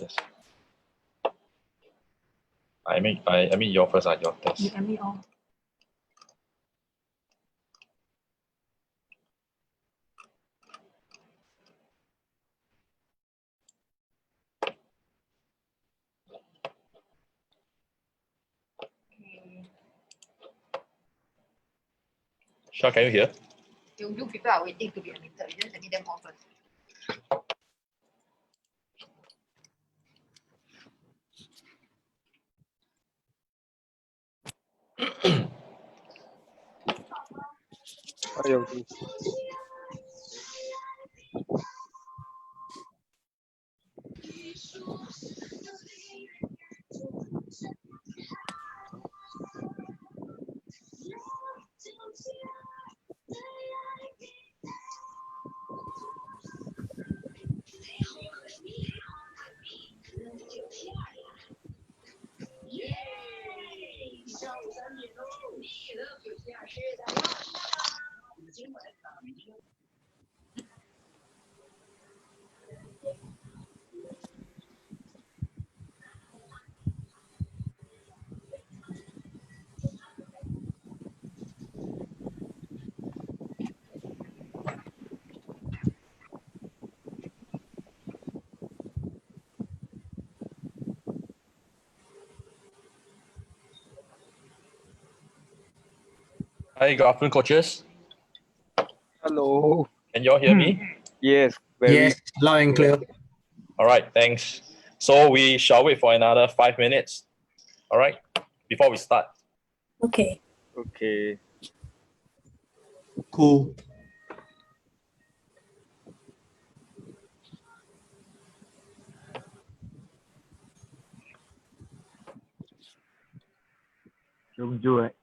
Yes. I mean your first, your test. You and me all. Sean, can you hear? You people are waiting to be admitted. You just admit them all first. Okay. Hi, good afternoon, coaches. Hello. Can you all hear me? Yes, very Yes, loud and clear. All right, thanks. So we shall wait for another 5 minutes. All right, before we start. Okay. okay. Cool. Don't do it.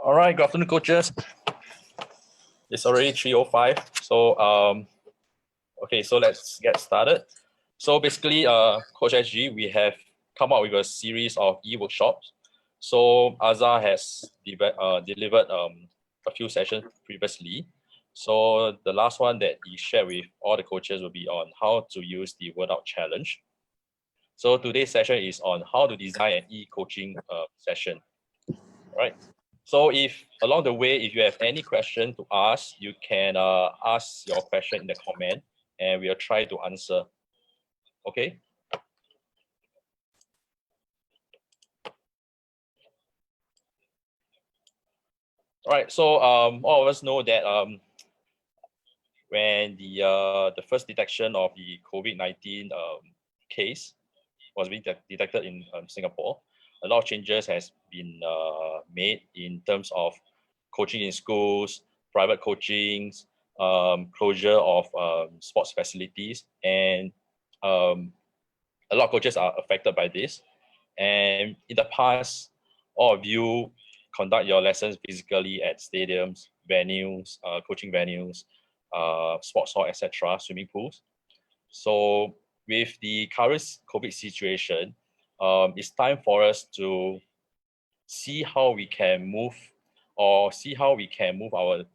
All right, good afternoon, coaches. It's already 3:05. So okay, so let's get started. So basically, Coach SG, we have come up with a series of e-workshops. So Azhar has delivered a few sessions previously. So the last one that he shared with all the coaches will be on how to use the Word Out Challenge. So today's session is on how to design an e-coaching session. All right. So if along the way, if you have any question to ask, you can ask your question in the comment and we'll try to answer. Okay. All right. So all of us know that when the first detection of the COVID-19 case was being detected in Singapore, a lot of changes has been made in terms of coaching in schools, private coachings, closure of sports facilities, and a lot of coaches are affected by this. And in the past, all of you conduct your lessons physically at stadiums, venues, coaching venues, sports hall, etc., swimming pools. So with the current COVID situation, it's time for us to see how we can move our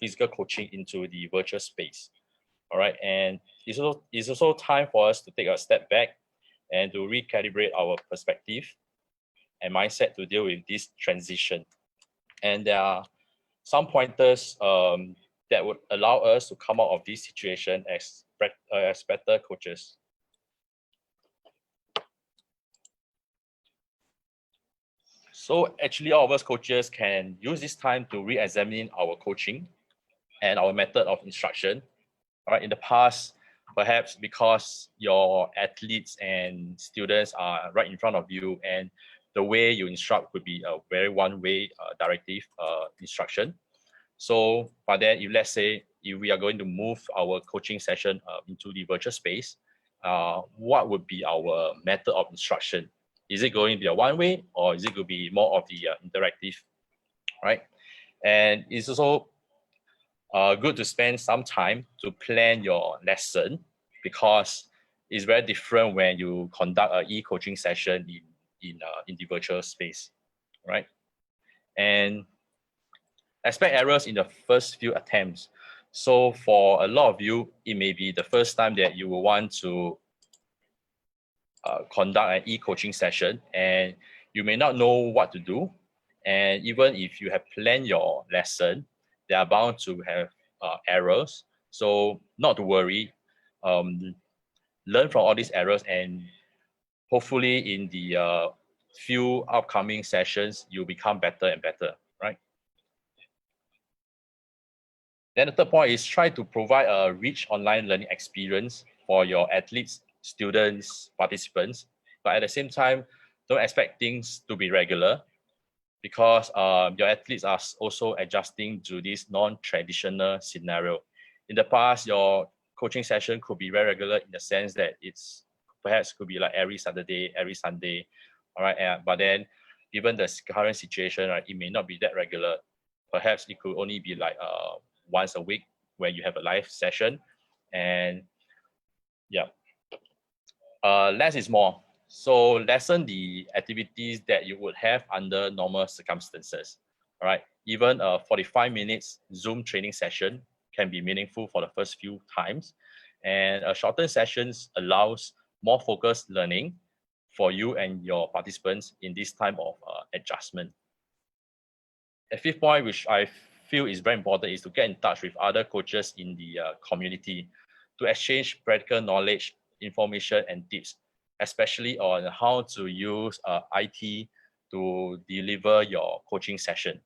physical coaching into the virtual space. All right, and it's also time for us to take a step back and to recalibrate our perspective and mindset to deal with this transition. And there are some pointers that would allow us to come out of this situation as better coaches. So actually, all of us coaches can use this time to re-examine our coaching and our method of instruction. All right, in the past, perhaps because your athletes and students are right in front of you and the way you instruct would be a very one-way directive instruction. So, but then if let's say if we are going to move our coaching session into the virtual space, what would be our method of instruction? Is it going to be a one-way or is it going to be more of the interactive, right? And it's also good to spend some time to plan your lesson because it's very different when you conduct an e-coaching session in the virtual space, right? And expect errors in the first few attempts. So for a lot of you, it may be the first time that you will want to conduct an e-coaching session and you may not know what to do. And even if you have planned your lesson, they are bound to have errors. So not to worry, learn from all these errors and hopefully in the few upcoming sessions, you'll become better and better, right? Then the third point is try to provide a rich online learning experience for your athletes, students, participants. But at the same time, don't expect things to be regular because your athletes are also adjusting to this non-traditional scenario. In the past, your coaching session could be very regular in the sense that it's perhaps could be like every Saturday, every Sunday, all right? But then given the current situation, right, it may not be that regular. Perhaps it could only be like once a week when you have a live session. And yeah, less is more. So lessen the activities that you would have under normal circumstances. All right, even a 45 minutes Zoom training session can be meaningful for the first few times. And a shortened sessions allows more focused learning for you and your participants in this time of adjustment. A fifth point, which I feel is very important, is to get in touch with other coaches in the community to exchange practical knowledge, information, and tips, especially on how to use IT to deliver your coaching session.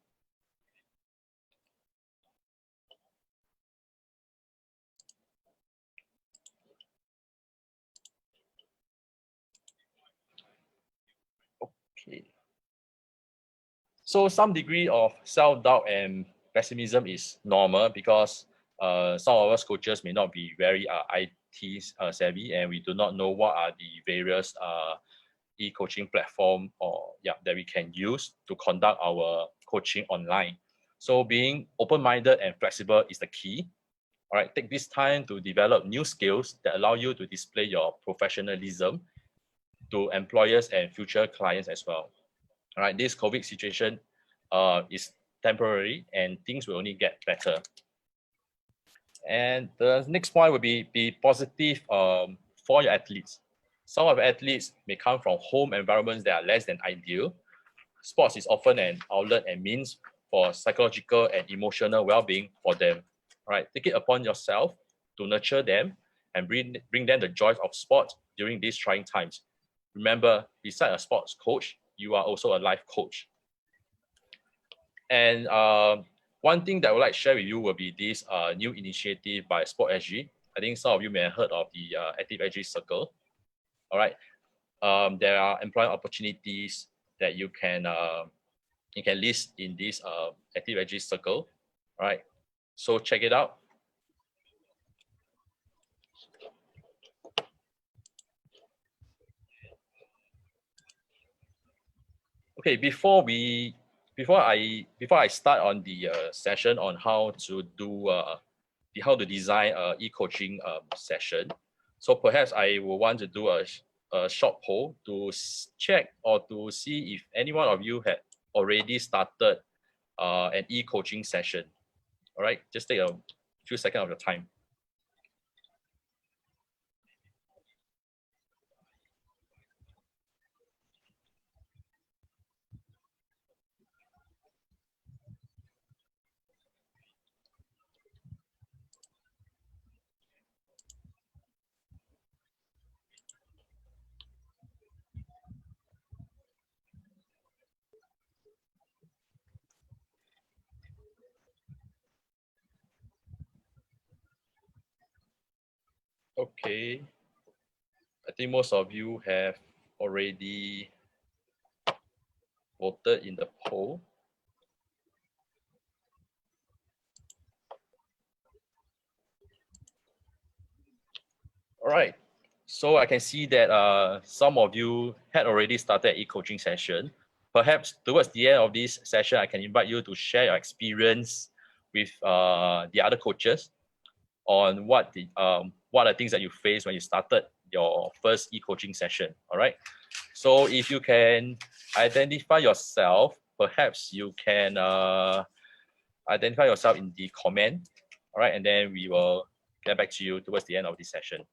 Okay. So some degree of self-doubt and pessimism is normal because some of us coaches may not be very IT savvy and we do not know what are the various e-coaching platform or that we can use to conduct our coaching online. So being open-minded and flexible is the key. All right, take this time to develop new skills that allow you to display your professionalism to employers and future clients as well. All right, this COVID situation is temporary and things will only get better. And the next point would be positive for your athletes. Some of the athletes may come from home environments that are less than ideal. Sports is often an outlet and means for psychological and emotional well-being for them. All right, take it upon yourself to nurture them and bring them the joys of sport during these trying times. Remember, besides a sports coach, you are also a life coach. And one thing that I would like to share with you will be this new initiative by Sport SG. I think some of you may have heard of the Active SG Circle. All right, there are employment opportunities that you can list in this Active SG Circle. All right, so check it out. Okay, before I start on the session on how to do how to design a e-coaching session, so perhaps I will want to do a short poll to check or to see if any one of you had already started an e-coaching session. All right, just take a few seconds of your time. Okay, I think most of you have already voted in the poll. All right, so I can see that some of you had already started e-coaching session. Perhaps towards the end of this session, I can invite you to share your experience with the other coaches on what are things that you faced when you started your first e-coaching session. All right, so if you can identify yourself, perhaps you can identify yourself in the comment. All right, and then we will get back to you towards the end of this session.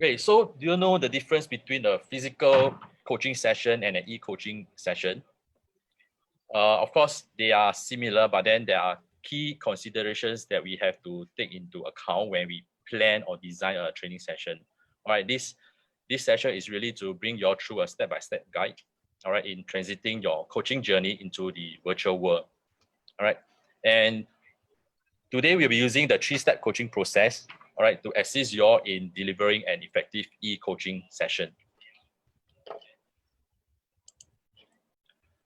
Okay, so do you know the difference between a physical coaching session and an e-coaching session? Of course, they are similar, but then there are key considerations that we have to take into account when we plan or design a training session. All right, this session is really to bring you all through a step-by-step guide, all right, in transiting your coaching journey into the virtual world. All right, and today we'll be using the 3-step coaching process, all right, to assist you all in delivering an effective e-coaching session.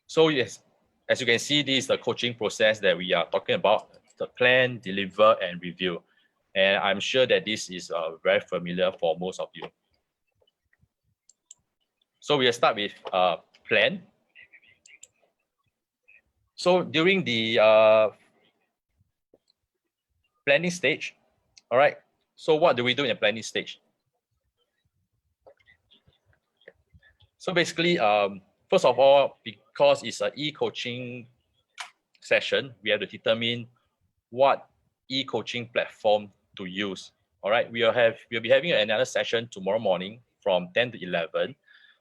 So yes, as you can see, this is the coaching process that we are talking about: the plan, deliver, and review. And I'm sure that this is very familiar for most of you. So we'll start with plan. So during the planning stage, all right, so what do we do in the planning stage? So basically, first of all, because it's an e-coaching session, we have to determine what e-coaching platform to use. All right, we'll be having another session tomorrow morning from 10 to 11.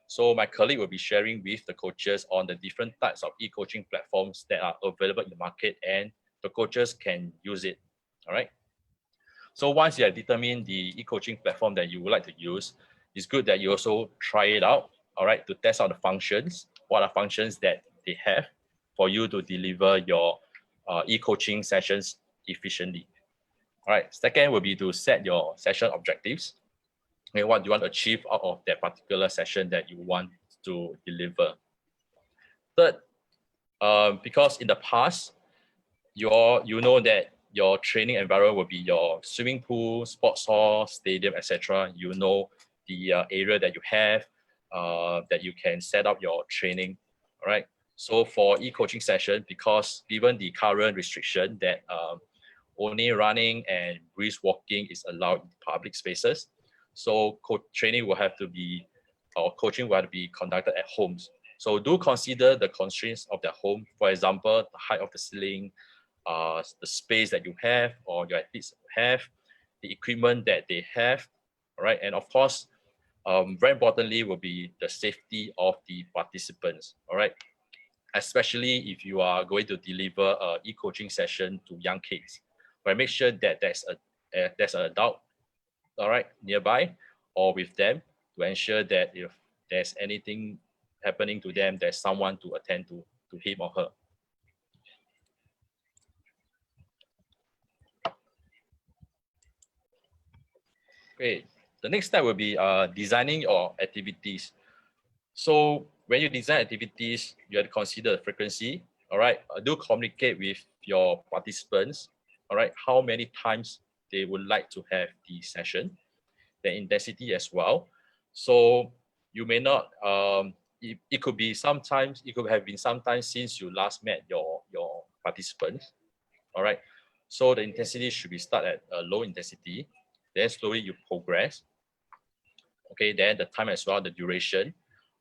So my colleague will be sharing with the coaches on the different types of e-coaching platforms that are available in the market, and the coaches can use it. All right. So once you have determined the e-coaching platform that you would like to use, it's good that you also try it out, all right, to test out the functions. What are functions that they have for you to deliver your e-coaching sessions efficiently. All right, second will be to set your session objectives. Okay, what do you want to achieve out of that particular session that you want to deliver? Third, because in the past, you know that your training environment will be your swimming pool, sports hall, stadium, etc. You know the area that you have that you can set up your training. All right. So for e-coaching session, because given the current restriction that only running and brisk walking is allowed in public spaces, so training will have to be, or coaching will have to be conducted at homes. So do consider the constraints of their home. For example, the height of the ceiling, the space that you have or your athletes have, the equipment that they have, all right? And of course, very importantly will be the safety of the participants, all right? Especially if you are going to deliver a e-coaching session to young kids, right? Make sure that there's an adult, all right, nearby or with them to ensure that if there's anything happening to them, there's someone to attend to him or her. Great. The next step will be designing your activities. So when you design activities, you have to consider the frequency. All right. Do communicate with your participants. All right. How many times they would like to have the session, the intensity as well. So you may not. It could be sometimes. It could have been sometimes since you last met your participants. All right. So the intensity should be start at a low intensity. Then slowly you progress. Okay, then the time as well, the duration.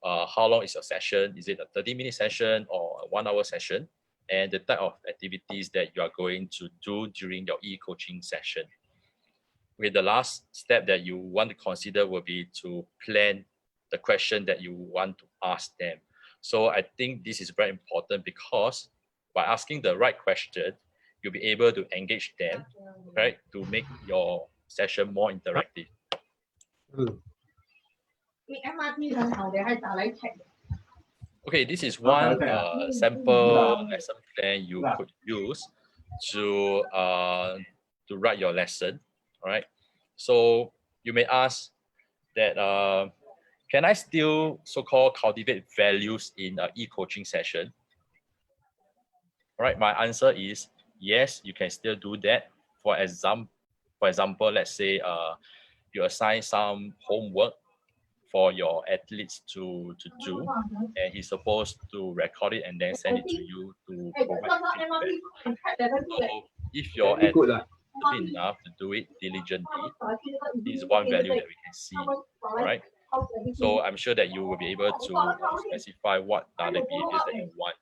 How long is your session? Is it a 30-minute session or a 1-hour session? And the type of activities that you are going to do during your e-coaching session. With the last step that you want to consider will be to plan the question that you want to ask them. So I think this is very important because by asking the right question, you'll be able to engage them, right, to make your session more interactive. Okay, this is one sample lesson plan you could use to write your lesson. All right. So you may ask that can I still so-called cultivate values in an e-coaching session? All right. My answer is yes, you can still do that. For example, let's say you assign some homework for your athletes to do, and he's supposed to record it and then send it to you to provide feedback. So if your athlete is enough to do it diligently, this is one value that we can see, right? So I'm sure that you will be able to specify what are the behaviors that you want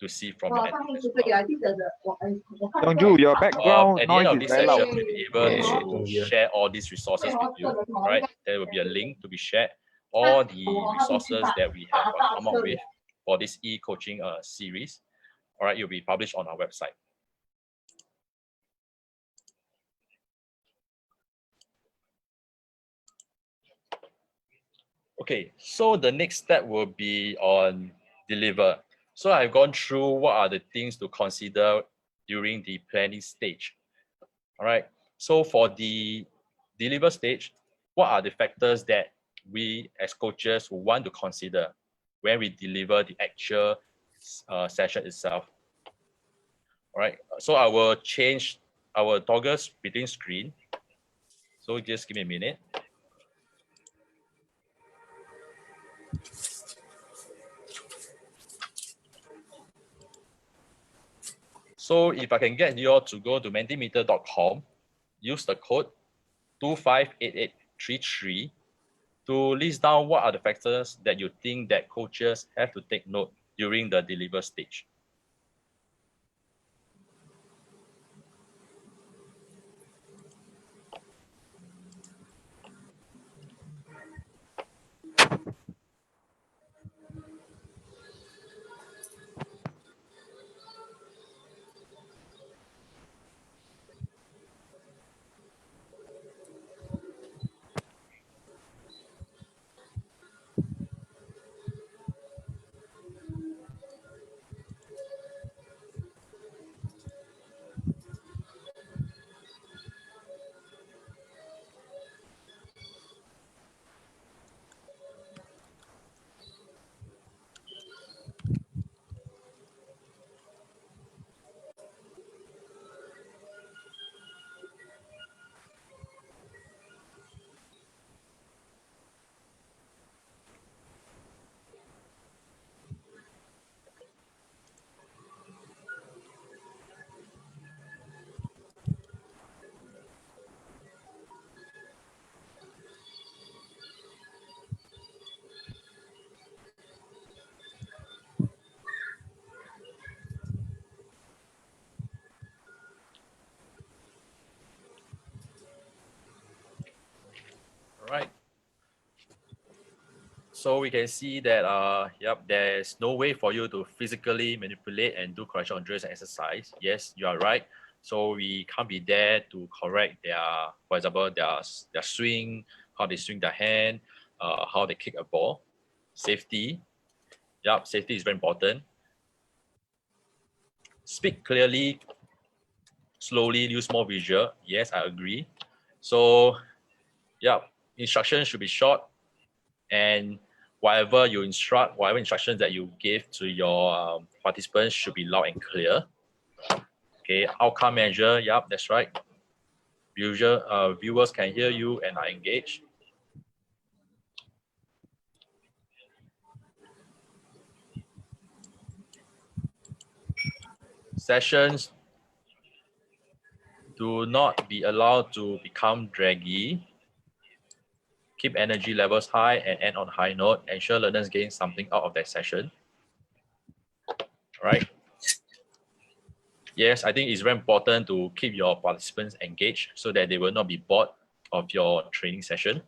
to see from your athletes as well. Donju, your background At the end noise of is this very session, loud. we'll be able to share all these resources with you, right? There will be a link to be shared, all the resources that we have come up with for this e-coaching series. All right, it will be published on our website. Okay, so the next step will be on deliver. So I've gone through what are the things to consider during the planning stage. All right, so for the deliver stage, what are the factors that we as coaches want to consider when we deliver the actual session itself? All right, so I will change our toggles between screen. So just give me a minute. So if I can get you all to go to mentimeter.com, use the code 258833 to list down what are the factors that you think that coaches have to take note during the deliver stage. so we can see that there's no way for you to physically manipulate and do correction on drills and exercise. Yes, you are right. So we can't be there to correct their, for example, their swing, how they swing their hand, how they kick a ball. Safety. Yep, safety is very important. Speak clearly, slowly, use more visual. Yes, I agree. So, yeah, instructions should be short, and whatever you instruct, whatever instructions that you give to your participants should be loud and clear. Okay, outcome measure. Yep, that's right. Viewers can hear you and are engaged. Sessions do not be allowed to become draggy. Keep energy levels high and end on a high note. Ensure learners gain something out of that session. Right? Yes, I think it's very important to keep your participants engaged so that they will not be bored of your training session.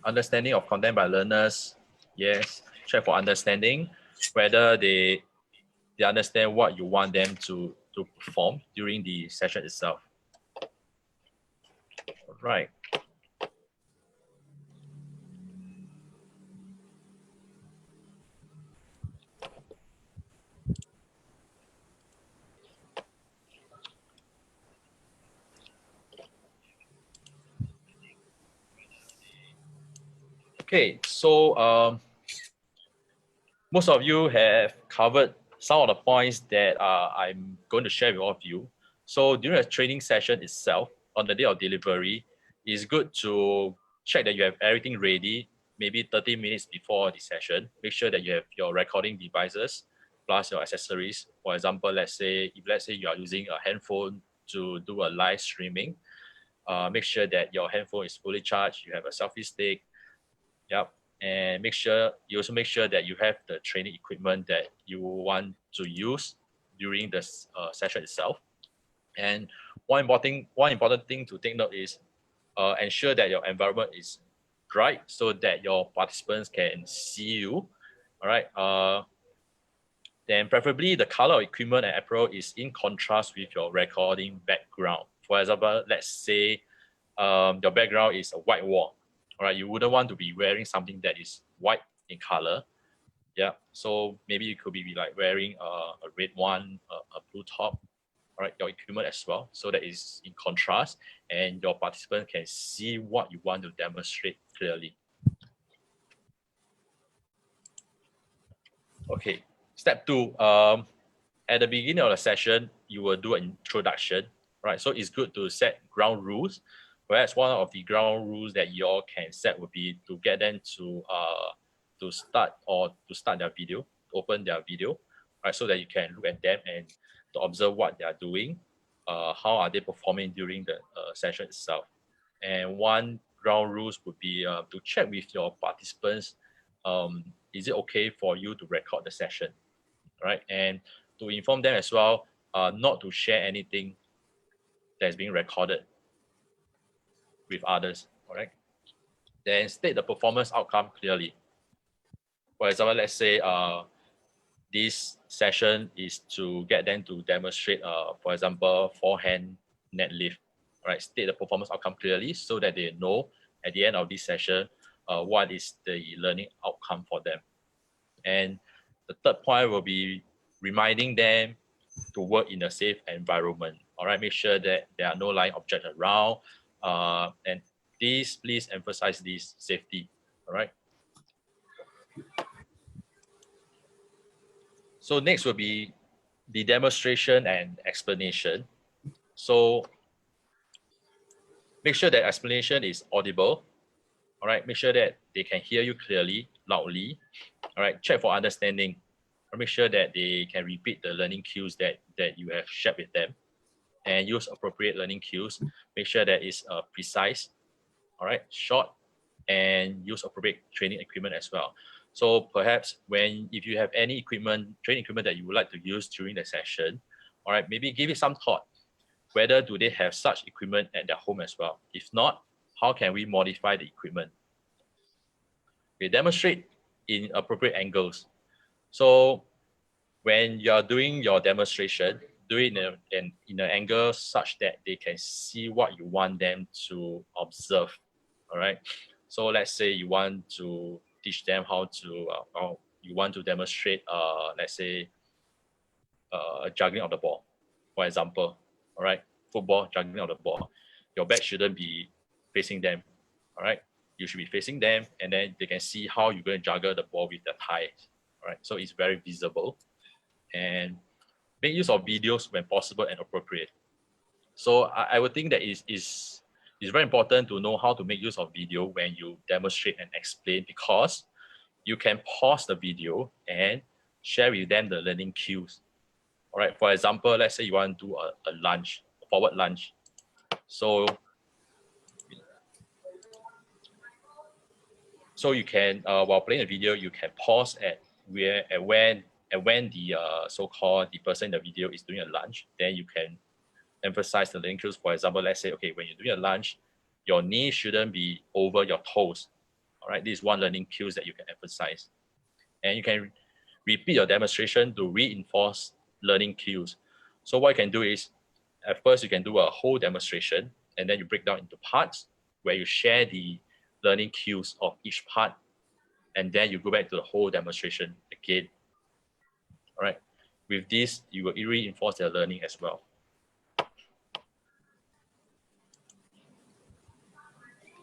Understanding of content by learners. Yes, check for understanding, whether they understand what you want them to perform during the session itself. Right. Okay, so most of you have covered some of the points that I'm going to share with all of you. So during a training session itself, on the day of delivery, it's good to check that you have everything ready, maybe 30 minutes before the session. Make sure that you have your recording devices plus your accessories. For example, let's say you are using a handphone to do a live streaming, make sure that your handphone is fully charged, you have a selfie stick. Yep. And you also make sure that you have the training equipment that you want to use during the session itself. And one important thing to take note is ensure that your environment is bright so that your participants can see you. All right. Then preferably the color of equipment and apparel is in contrast with your recording background. For example, let's say your background is a white wall. All right, you wouldn't want to be wearing something that is white in color. Yeah, so maybe you could be like wearing a red one, a blue top. All right, your equipment as well, so that is in contrast, and your participant can see what you want to demonstrate clearly. Okay, step 2. At the beginning of the session, you will do an introduction. Right, so it's good to set ground rules. Whereas one of the ground rules that you all can set would be to get them to start their video, to open their video, right? So that you can look at them and to observe what they are doing, how are they performing during the session itself. And one ground rules would be to check with your participants, is it okay for you to record the session, right? And to inform them as well, not to share anything that's being recorded with others, all right? Then state the performance outcome clearly. For example, let's say this session is to get them to demonstrate, for example, forehand net lift. All right, state the performance outcome clearly so that they know at the end of this session what is the learning outcome for them. And the third point will be reminding them to work in a safe environment. All right, make sure that there are no lying objects around, and please emphasize this safety. All right. So next will be the demonstration and explanation. So make sure that explanation is audible. All right. Make sure that they can hear you clearly, loudly. All right. Check for understanding. Make sure that they can repeat the learning cues that you have shared with them, and use appropriate learning cues. Make sure that it's precise. All right. Short, and use appropriate training equipment as well. So perhaps if you have any training equipment that you would like to use during the session, all right, maybe give it some thought. Whether do they have such equipment at their home as well? If not, how can we modify the equipment? We demonstrate in appropriate angles. So when you're doing your demonstration, do it in an angle such that they can see what you want them to observe. All right. So let's say you want to teach them how to, or you want to demonstrate, let's say, juggling of the ball, for example. All right. Football, juggling of the ball. Your back shouldn't be facing them. All right. You should be facing them, and then they can see how you're going to juggle the ball with the thighs. All right. So it's very visible. And make use of videos when possible and appropriate. So I would think that is very important to know how to make use of video when you demonstrate and explain, because you can pause the video and share with them the learning cues. All right. For example, let's say you want to do a lunge, a forward lunge. So you can, while playing the video, you can pause at when the so-called the person in the video is doing a lunge. Then you can emphasize the learning cues. For example, let's say, okay, when you're doing a lunge, your knee shouldn't be over your toes. All right, this is one learning cues that you can emphasize. And you can repeat your demonstration to reinforce learning cues. So what you can do is, at first you can do a whole demonstration, and then you break down into parts where you share the learning cues of each part, and then you go back to the whole demonstration again. All right. With this, you will reinforce their learning as well.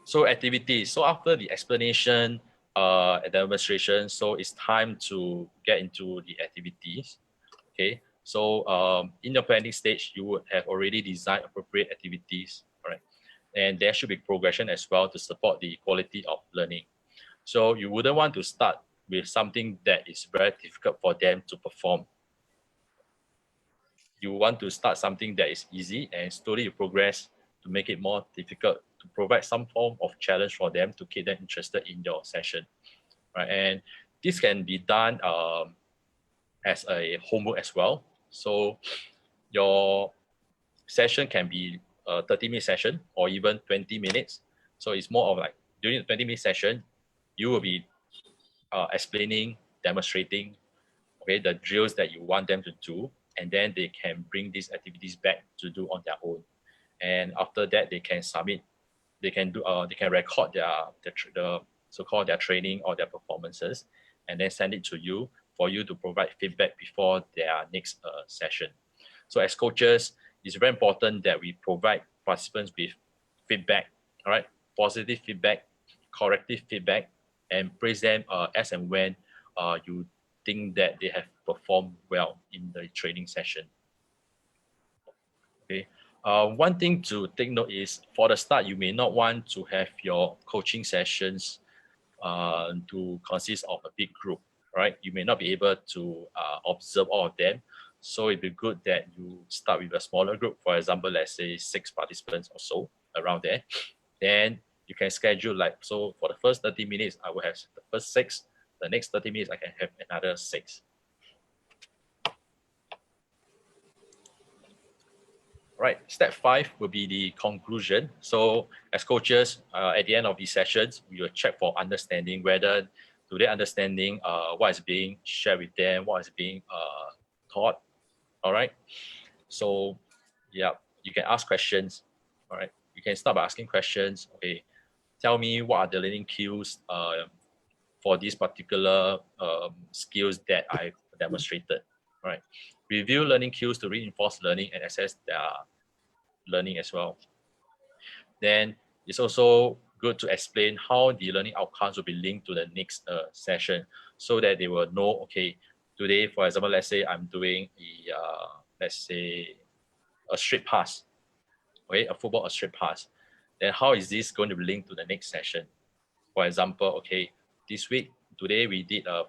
So activities. So after the explanation, demonstration, so it's time to get into the activities. Okay. So in the planning stage, you would have already designed appropriate activities. All right. And there should be progression as well to support the quality of learning. So you wouldn't want to start with something that is very difficult for them to perform. You want to start something that is easy, and slowly you progress to make it more difficult, to provide some form of challenge for them to keep them interested in your session. Right? And this can be done as a homework as well. So your session can be a 30-minute session or even 20 minutes. So it's more of like during the 20-minute session, you will be explaining, demonstrating, okay, the drills that you want them to do, and then they can bring these activities back to do on their own. And after that, they can submit. They can do. They can record the so-called their training or their performances, and then send it to you for you to provide feedback before their next session. So as coaches, it's very important that we provide participants with feedback. All right, positive feedback, corrective feedback, and praise them as and when you think that they have performed well in the training session. Okay. One thing to take note is, for the start, you may not want to have your coaching sessions to consist of a big group, right? You may not be able to observe all of them. So it'd be good that you start with a smaller group. For example, let's say 6 participants or so around there. Then you can schedule so for the first 30 minutes, I will have the first 6. The next 30 minutes, I can have another 6. Right, step 5 will be the conclusion. So as coaches, at the end of these sessions, we will check for understanding whether do they understanding what is being shared with them, what is being taught. All right. So yeah, you can ask questions. All right. You can start by asking questions. Okay, tell me what are the learning cues for these particular skills that I demonstrated. All right. Review learning cues to reinforce learning and assess their learning as well. Then it's also good to explain how the learning outcomes will be linked to the next session, so that they will know, okay, today, for example, let's say I'm doing let's say a straight pass, okay, a straight pass. Then how is this going to be linked to the next session? For example, okay, today we did a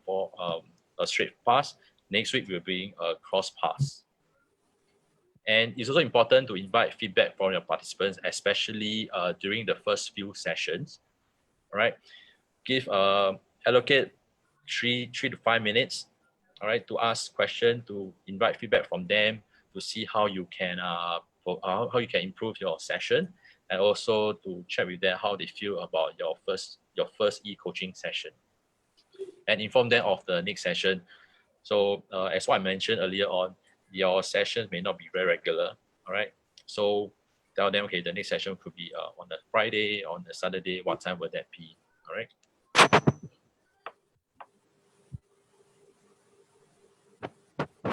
straight pass. Next week we're doing a cross pass. And it's also important to invite feedback from your participants, especially during the first few sessions. All right, allocate three to 5 minutes, all right, to ask question, to invite feedback from them, to see how you can how you can improve your session, and also to check with them how they feel about your first e-coaching session, and inform them of the next session. So as what I mentioned earlier on, your sessions may not be very regular, all right? So tell them, okay, the next session could be on a Friday, on a Saturday, what time would that be, all right?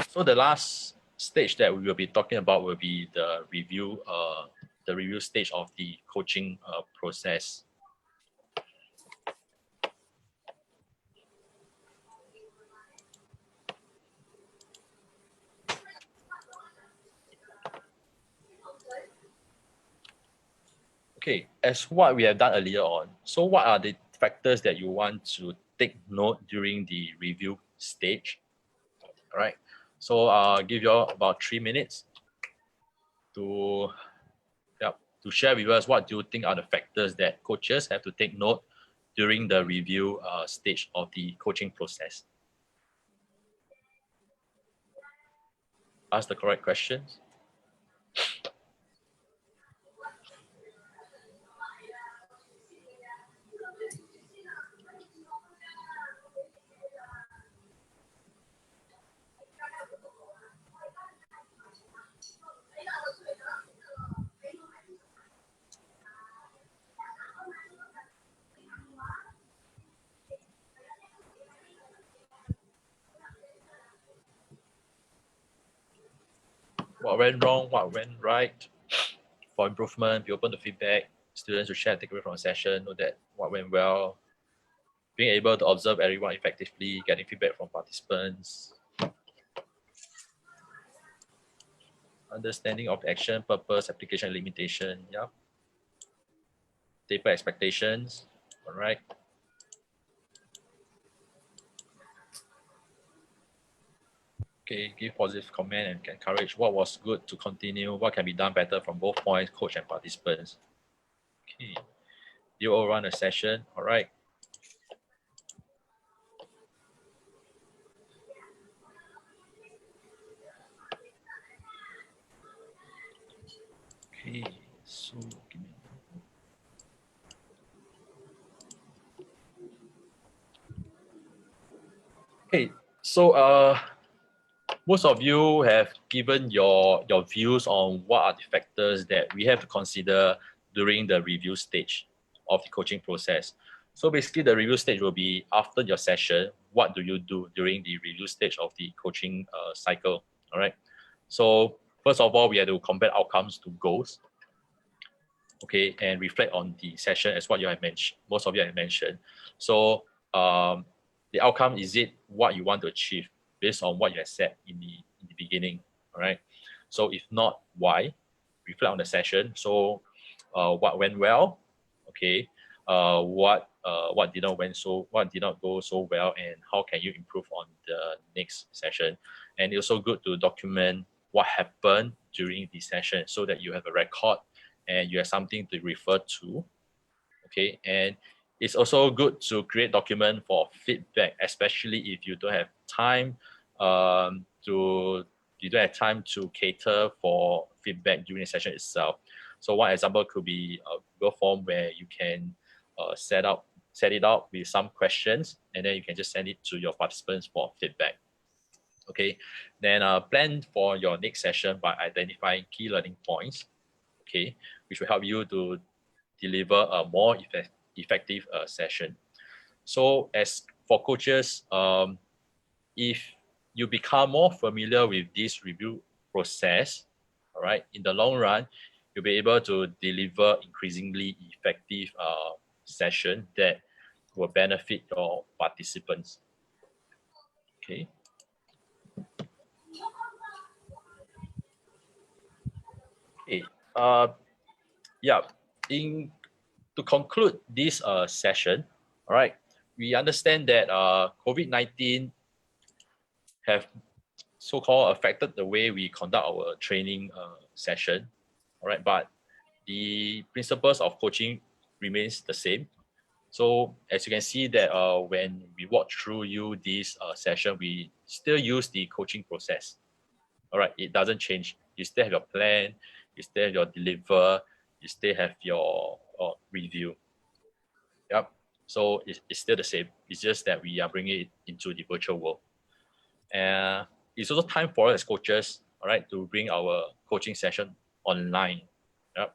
So the last stage that we will be talking about will be the review stage of the coaching process. Okay, as what we have done earlier on, so what are the factors that you want to take note during the review stage? All right, so I'll give you all about 3 minutes to share with us what do you think are the factors that coaches have to take note during the review stage of the coaching process. Ask the correct questions. What went wrong, what went right? For improvement, be open to feedback. Students to share and take away from a session, know that what went well. Being able to observe everyone effectively, getting feedback from participants. Understanding of action, purpose, application, limitation. Yeah. Taper expectations. All right. Okay, give positive comment and encourage what was good to continue, what can be done better from both points, coach and participants. Okay, you all run a session, all right. Okay, so give me. Okay, so most of you have given your views on what are the factors that we have to consider during the review stage of the coaching process. So basically the review stage will be after your session, what do you do during the review stage of the coaching cycle, all right? So first of all, we have to compare outcomes to goals, okay, and reflect on the session as what you have mentioned, most of you have mentioned. So the outcome, is it what you want to achieve based on what you have said in the beginning, all right? So if not, why? Reflect on the session. So what went well, okay? What did not go so well, and how can you improve on the next session? And it's also good to document what happened during the session so that you have a record and you have something to refer to, okay? And it's also good to create document for feedback, especially if you don't have time to cater for feedback during the session itself. So one example could be a Google form where you can set it up with some questions, and then you can just send it to your participants for feedback. Okay, then plan for your next session by identifying key learning points, okay, which will help you to deliver a more effective session. So as for coaches, if you become more familiar with this review process, all right, in the long run, you'll be able to deliver increasingly effective session that will benefit your participants. Okay. Okay. Yeah. To conclude this session, all right, we understand that COVID-19 have so-called affected the way we conduct our training session, all right, but the principles of coaching remains the same. So as you can see that when we walk through you this session, we still use the coaching process. All right, it doesn't change. You still have your plan, you still have your deliver, you still have your review. Yep. So it's still the same. It's just that we are bringing it into the virtual world. And it's also time for us as coaches, all right, to bring our coaching session online. Yep.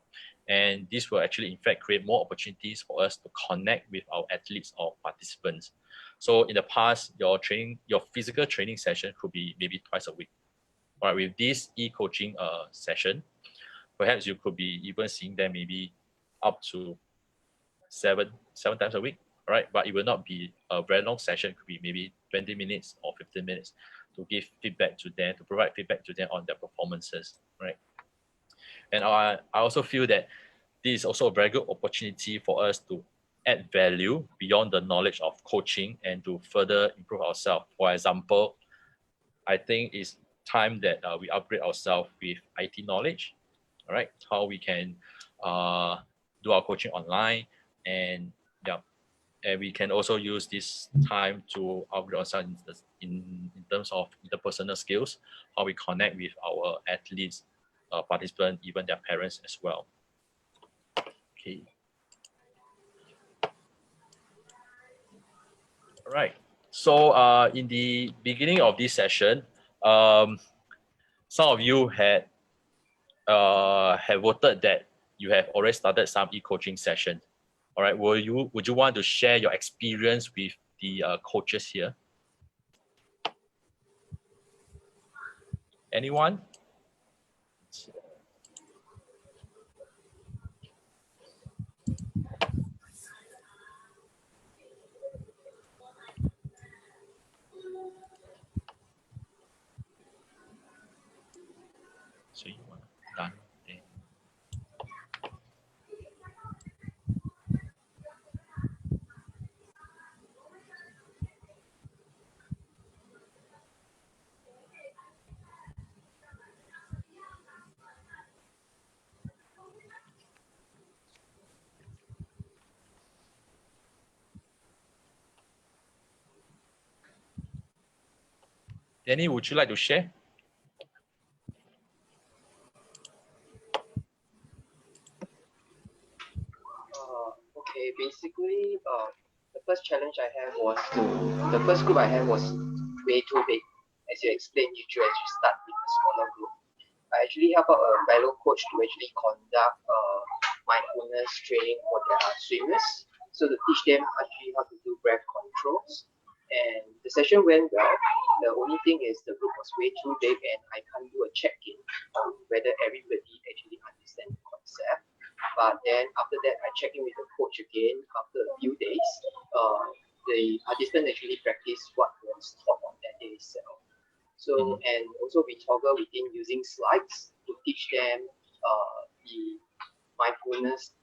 And this will actually, in fact, create more opportunities for us to connect with our athletes or participants. So in the past, your physical training session could be maybe twice a week. All right, with this e-coaching session, perhaps you could be even seeing them maybe up to seven times a week, right? But it will not be a very long session. It could be maybe 20 minutes or 15 minutes to give feedback to them, to provide feedback to them on their performances, right? And I also feel that this is also a very good opportunity for us to add value beyond the knowledge of coaching and to further improve ourselves. For example, I think it's time that we upgrade ourselves with IT knowledge, all right? How we can do our coaching online, and yeah, and we can also use this time to upgrade ourselves in terms of interpersonal skills, how we connect with our athletes, participants, even their parents as well. Okay. All right. So in the beginning of this session, some of you have voted that you have already started some e-coaching sessions. All right. Would you want to share your experience with the coaches here? Anyone? So you want done? Okay. Danny, would you like to share? Okay, basically, the first challenge I had was the first group I had was way too big. As you explained, you should actually start with a smaller group. I actually help out a fellow coach to actually conduct mindfulness training for their swimmers, so to teach them actually how to do breath controls. And the session went well. The only thing is the group was way too big, and I can't do a check-in on whether everybody actually understands the concept. But then after that, I check in with the coach again after a few days. The participant actually practiced what was taught on that day itself. So, and also we toggle within using slides to teach them the mindfulness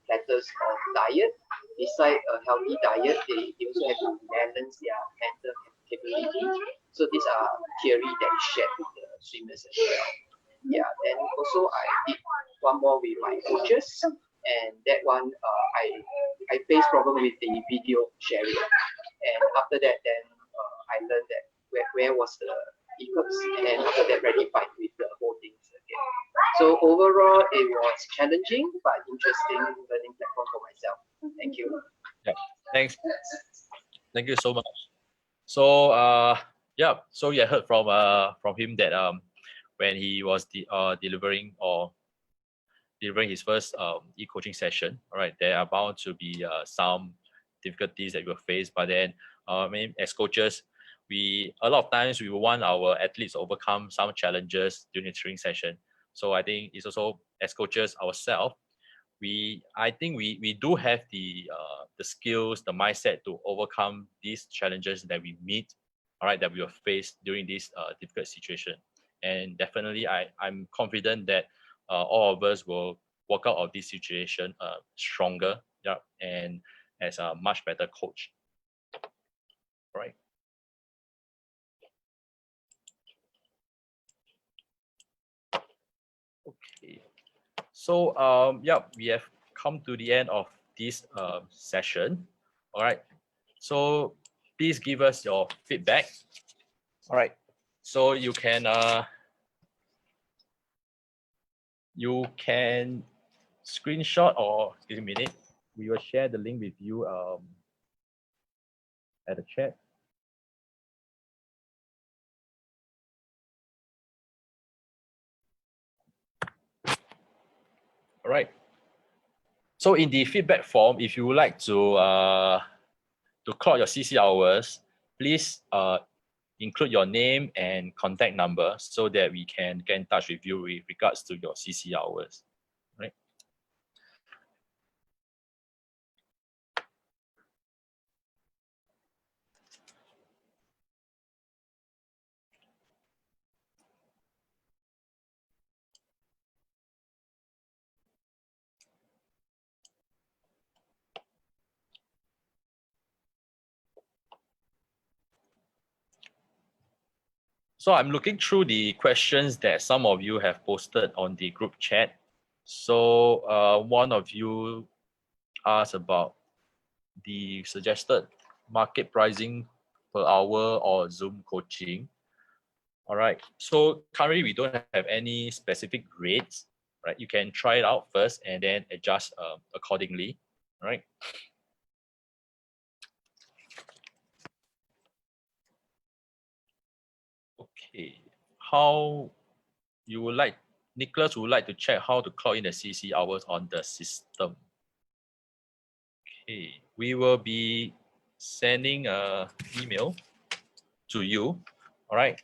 platters of diet. Beside a healthy diet, they also have to balance their mental capability. So these are theory that is shared with the swimmers as well. Yeah, and also I did one more with my coaches, and that one I faced problem with the video sharing, and after that then I learned that where was the hiccups, and then after that rectified with the whole things again. So overall it was challenging but interesting learning platform for myself. Thank you. Yeah, thanks. Thank you so much. So yeah, so you heard from him that when he was delivering his first e-coaching session, all right, there are bound to be some difficulties that we will face. But then, I mean, as coaches, a lot of times we want our athletes to overcome some challenges during the training session. So I think it's also, as coaches ourselves, I think we do have the skills, the mindset to overcome these challenges that we meet, all right, that we will face during this difficult situation. And definitely, I'm confident that all of us will walk out of this situation stronger, yeah, and as a much better coach. All right. Okay. So yeah, we have come to the end of this session. All right. So please give us your feedback. All right. So you can screenshot, or give me a minute. We will share the link with you at the chat. All right. So in the feedback form, if you would like to clock your CC hours, please include your name and contact number so that we can get in touch with you with regards to your CC hours. Right. So I'm looking through the questions that some of you have posted on the group chat. So one of you asked about the suggested market pricing per hour or Zoom coaching. All right. So currently we don't have any specific rates, right? You can try it out first and then adjust accordingly, right? Okay. How you would like, Nicholas would like to check how to clock in the CC hours on the system. Okay, we will be sending an email to you. All right.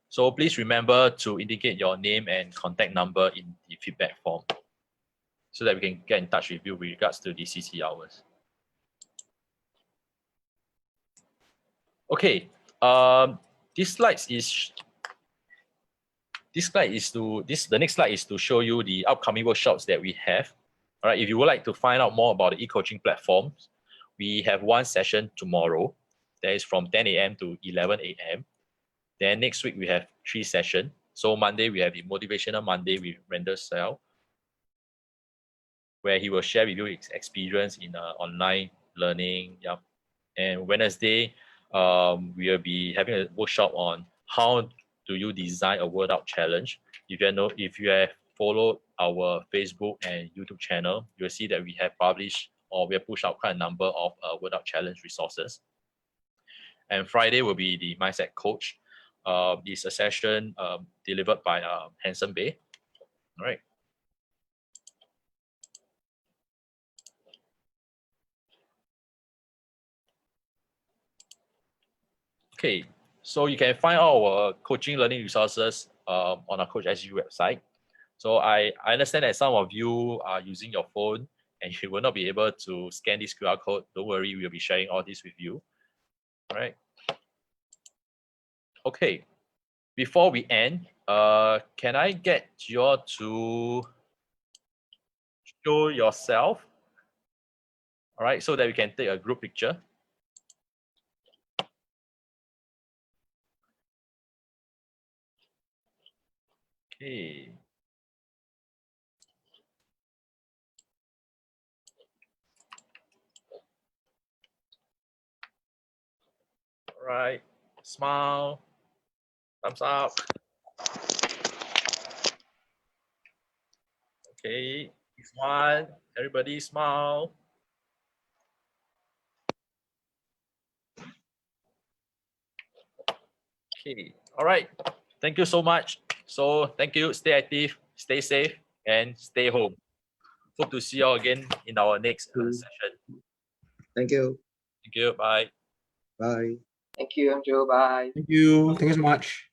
So please remember to indicate your name and contact number in the feedback form so that we can get in touch with you with regards to the CC hours. Okay. The next slide is to show you the upcoming workshops that we have. All right. If you would like to find out more about the e-coaching platforms, we have one session tomorrow. That is from 10 a.m. to 11 a.m. Then next week we have 3 sessions. So Monday we have the Motivational Monday with Randall Sell, where he will share with you his experience in online learning. Yeah. And Wednesday, we will be having a workshop on how do you design a word out challenge. If you have followed our Facebook and YouTube channel, you'll see that we have published or we have pushed out quite a number of word out challenge resources. And Friday will be the mindset coach. It's a session delivered by Hanson Bay. All right. Okay, so you can find our coaching learning resources on our Coach SG website. So I understand that some of you are using your phone and you will not be able to scan this QR code. Don't worry, we'll be sharing all this with you. All right. Okay, before we end, can I get you all to show yourself? All right, so that we can take a group picture. Okay. All right, smile, thumbs up. Okay, this one, everybody smile. Okay, all right. Thank you so much. So thank you, stay active, stay safe, and stay home. Hope to see you all again in our next session. Thank you. Thank you, bye. Bye. Thank you, Andrew. Bye. Thank you. Thank you so much.